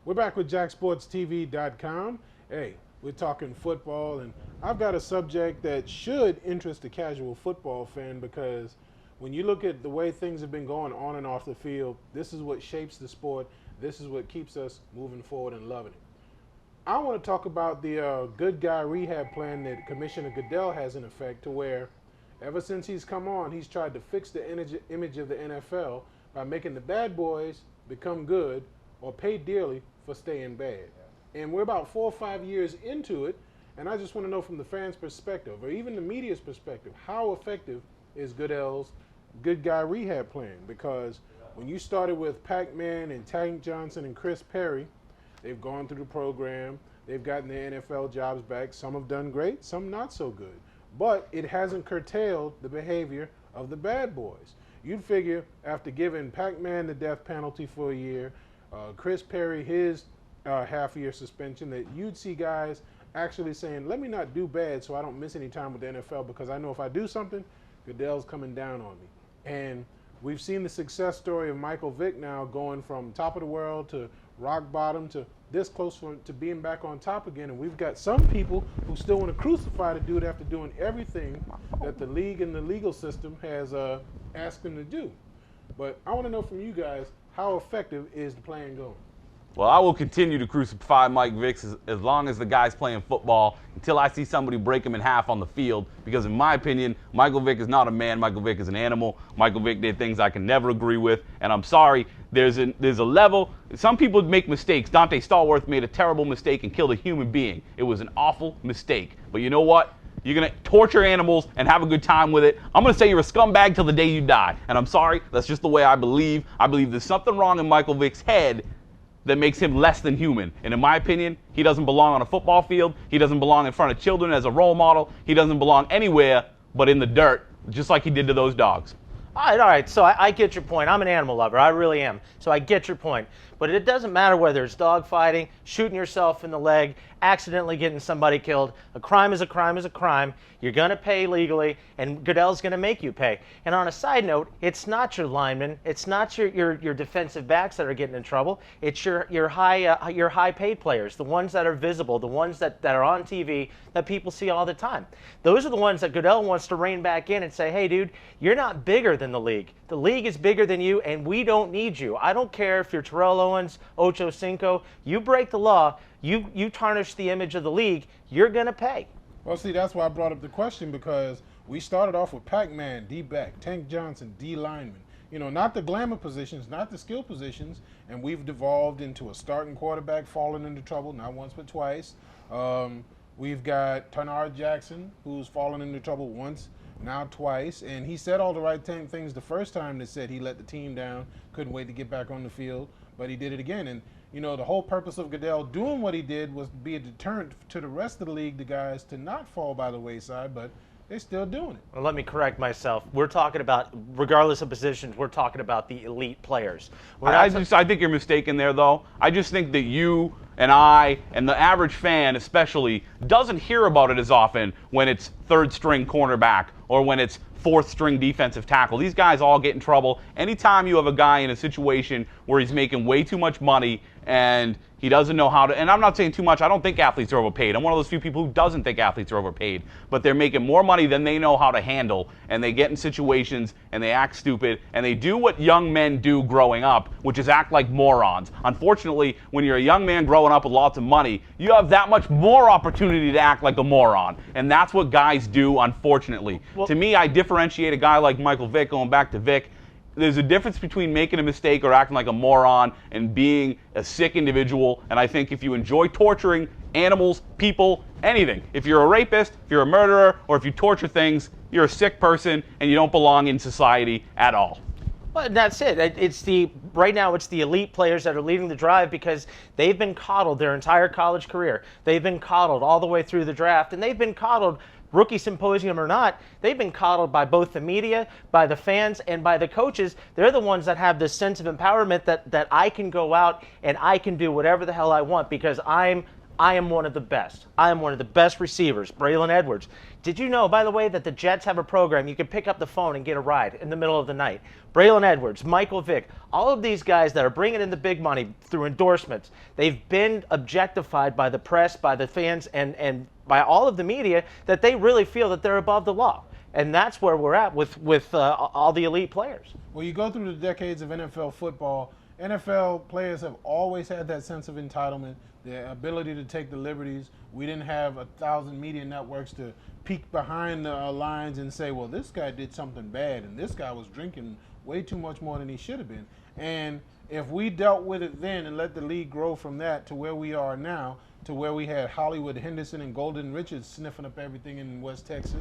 We're back with JacksportsTV.com. Hey, we're talking football, and I've got a subject that should interest the casual football fan because when you look at the way things have been going on and off the field, this is what shapes the sport. This is what keeps us moving forward and loving it. I want to talk about the good guy rehab plan that Commissioner Goodell has in effect, to where ever since he's come on, he's tried to fix the image of the NFL by making the bad boys become good or pay dearly for staying bad. And we're about 4 or 5 years into it, and I just want to know from the fans' perspective, or even the media's perspective, how effective is Goodell's good guy rehab plan? Because when you started with Pac-Man and Tank Johnson and Chris Perry, they've gone through the program, they've gotten their NFL jobs back. Some have done great, some not so good. But it hasn't curtailed the behavior of the bad boys. You'd figure after giving Pac-Man the death penalty for a year, Chris Perry his half-year suspension, that you'd see guys actually saying, let me not do bad so I don't miss any time with the NFL, because I know if I do something, Goodell's coming down on me. And we've seen the success story of Michael Vick now going from top of the world to rock bottom to this close to being back on top again. And we've got some people who still want to crucify the dude after doing everything that the league and the legal system has asked him to do. But I want to know from you guys, how effective is the plan going? Well, I will continue to crucify Mike Vick as long as the guy's playing football, until I see somebody break him in half on the field. Because in my opinion, Michael Vick is not a man. Michael Vick is an animal. Michael Vick did things I can never agree with. And I'm sorry, there's a level. Some people make mistakes. Dante Stallworth made a terrible mistake and killed a human being. It was an awful mistake. But you know what? You're going to torture animals and have a good time with it. I'm going to say you're a scumbag till the day you die. And I'm sorry, that's just the way I believe. I believe there's something wrong in Michael Vick's head that makes him less than human. And in my opinion, he doesn't belong on a football field. He doesn't belong in front of children as a role model. He doesn't belong anywhere but in the dirt, just like he did to those dogs. All right. So I get your point. I'm an animal lover. I really am. So I get your point. But it doesn't matter whether it's dog fighting, shooting yourself in the leg, accidentally getting somebody killed. A crime is a crime is a crime. You're going to pay legally, and Goodell's going to make you pay. And on a side note, it's not your linemen, it's not your defensive backs that are getting in trouble. It's your high paid players, the ones that are visible, the ones that are on TV that people see all the time. Those are the ones that Goodell wants to rein back in and say, hey, dude, you're not bigger than the league. The league is bigger than you, and we don't need you. I don't care if you're Terrell Owens, Ocho Cinco. You break the law, you tarnish the image of the league, you're going to pay. Well, see, that's why I brought up the question, because we started off with Pac-Man, D-back, Tank Johnson, D-lineman. You know, not the glamour positions, not the skill positions, and we've devolved into a starting quarterback falling into trouble, not once but twice. We've got Tanard Jackson, who's fallen into trouble once, now twice, and he said all the right things the first time that said he let the team down, couldn't wait to get back on the field, but he did it again. And you know, the whole purpose of Goodell doing what he did was to be a deterrent to the rest of the league, the guys, to not fall by the wayside, but they're still doing it. Well, let me correct myself. We're talking about, regardless of positions, we're talking about the elite players. I think you're mistaken there, though. I just think that you and I and the average fan especially doesn't hear about it as often when it's third-string cornerback or when it's fourth-string defensive tackle. These guys all get in trouble. Anytime you have a guy in a situation where he's making way too much money and he doesn't know how to, and I'm not saying too much, I don't think athletes are overpaid. I'm one of those few people who doesn't think athletes are overpaid, but they're making more money than they know how to handle, and they get in situations and they act stupid, and they do what young men do growing up, which is act like morons. Unfortunately, when you're a young man growing up with lots of money, you have that much more opportunity to act like a moron, and that's what guys do, unfortunately. Well, to me, I differentiate a guy like Michael Vick, going back to Vick. There's a difference between making a mistake or acting like a moron and being a sick individual. And I think if you enjoy torturing animals, people, anything, if you're a rapist, if you're a murderer, or if you torture things, you're a sick person and you don't belong in society at all. Well, that's it. Right now it's the elite players that are leading the drive because they've been coddled their entire college career. They've been coddled all the way through the draft, and they've been coddled, rookie symposium or not, they've been coddled by both the media, by the fans, and by the coaches. They're the ones that have this sense of empowerment that I can go out and I can do whatever the hell I want because I'm I am one of the best. I am one of the best receivers, Braylon Edwards. Did you know, by the way, that the Jets have a program you can pick up the phone and get a ride in the middle of the night? Braylon Edwards, Michael Vick, all of these guys that are bringing in the big money through endorsements, they've been objectified by the press, by the fans, and by all of the media that they really feel that they're above the law. And that's where we're at with all the elite players. Well, you go through the decades of NFL football, NFL players have always had that sense of entitlement, the ability to take the liberties. We didn't have 1,000 media networks to peek behind the lines and say, well, this guy did something bad and this guy was drinking way too much more than he should have been. And if we dealt with it then and let the league grow from that to where we are now, to where we had Hollywood Henderson and Golden Richards sniffing up everything in West Texas,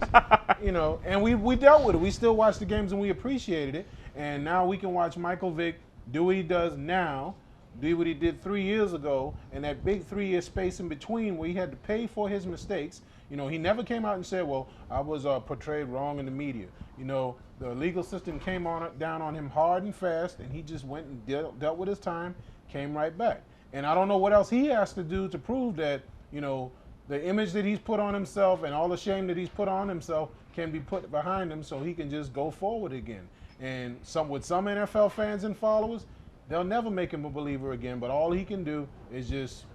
you know, and we dealt with it. We still watched the games and we appreciated it. And now we can watch Michael Vick do what he does now, do what he did 3 years ago, and that big 3-year space in between where he had to pay for his mistakes. You know, he never came out and said, well, I was portrayed wrong in the media. You know, the legal system came down on him hard and fast, and he just went and dealt with his time, came right back. And I don't know what else he has to do to prove that, you know, the image that he's put on himself and all the shame that he's put on himself can be put behind him so he can just go forward again. And with some NFL fans and followers, they'll never make him a believer again, but all he can do is just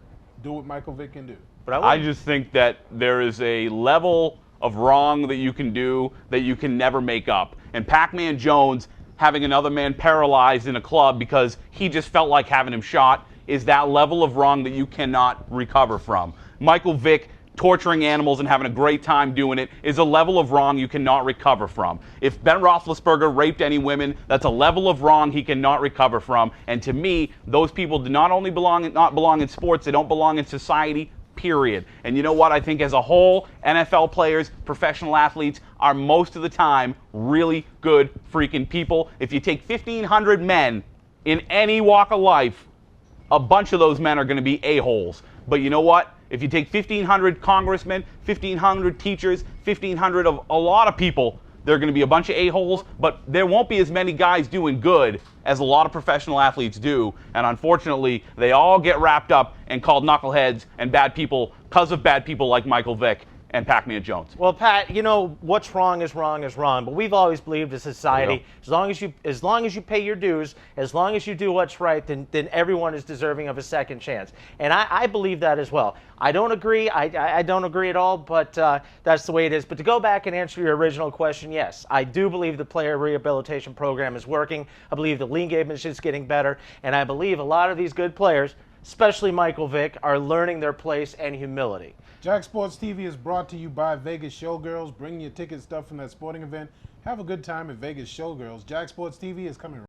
do what Michael Vick can do. But I just think that there is a level of wrong that you can do that you can never make up. And Pac-Man Jones having another man paralyzed in a club because he just felt like having him shot is that level of wrong that you cannot recover from. Michael Vick torturing animals and having a great time doing it is a level of wrong you cannot recover from. If Ben Roethlisberger raped any women, that's a level of wrong he cannot recover from. And to me, those people do not only not belong in sports, they don't belong in society, period. And you know what? I think as a whole, NFL players, professional athletes are most of the time really good freaking people. If you take 1,500 men in any walk of life, a bunch of those men are going to be a-holes. But you know what? If you take 1,500 congressmen, 1,500 teachers, 1,500 of a lot of people, there are going to be a bunch of a-holes, but there won't be as many guys doing good as a lot of professional athletes do. And unfortunately, they all get wrapped up and called knuckleheads and bad people because of bad people like Michael Vick and Pac-Man Jones. Well, Pat, you know, what's wrong is wrong is wrong, but we've always believed as a society, as long as you pay your dues, as long as you do what's right, then everyone is deserving of a second chance. And I believe that as well. I don't agree. I don't agree at all, but that's the way it is. But to go back and answer your original question, yes, I do believe the player rehabilitation program is working. I believe the league game is just getting better, and I believe a lot of these good players, especially Michael Vick, are learning their place and humility. Jack Sports TV is brought to you by Vegas Showgirls. Bring your ticket stuff from that sporting event. Have a good time at Vegas Showgirls. Jack Sports TV is coming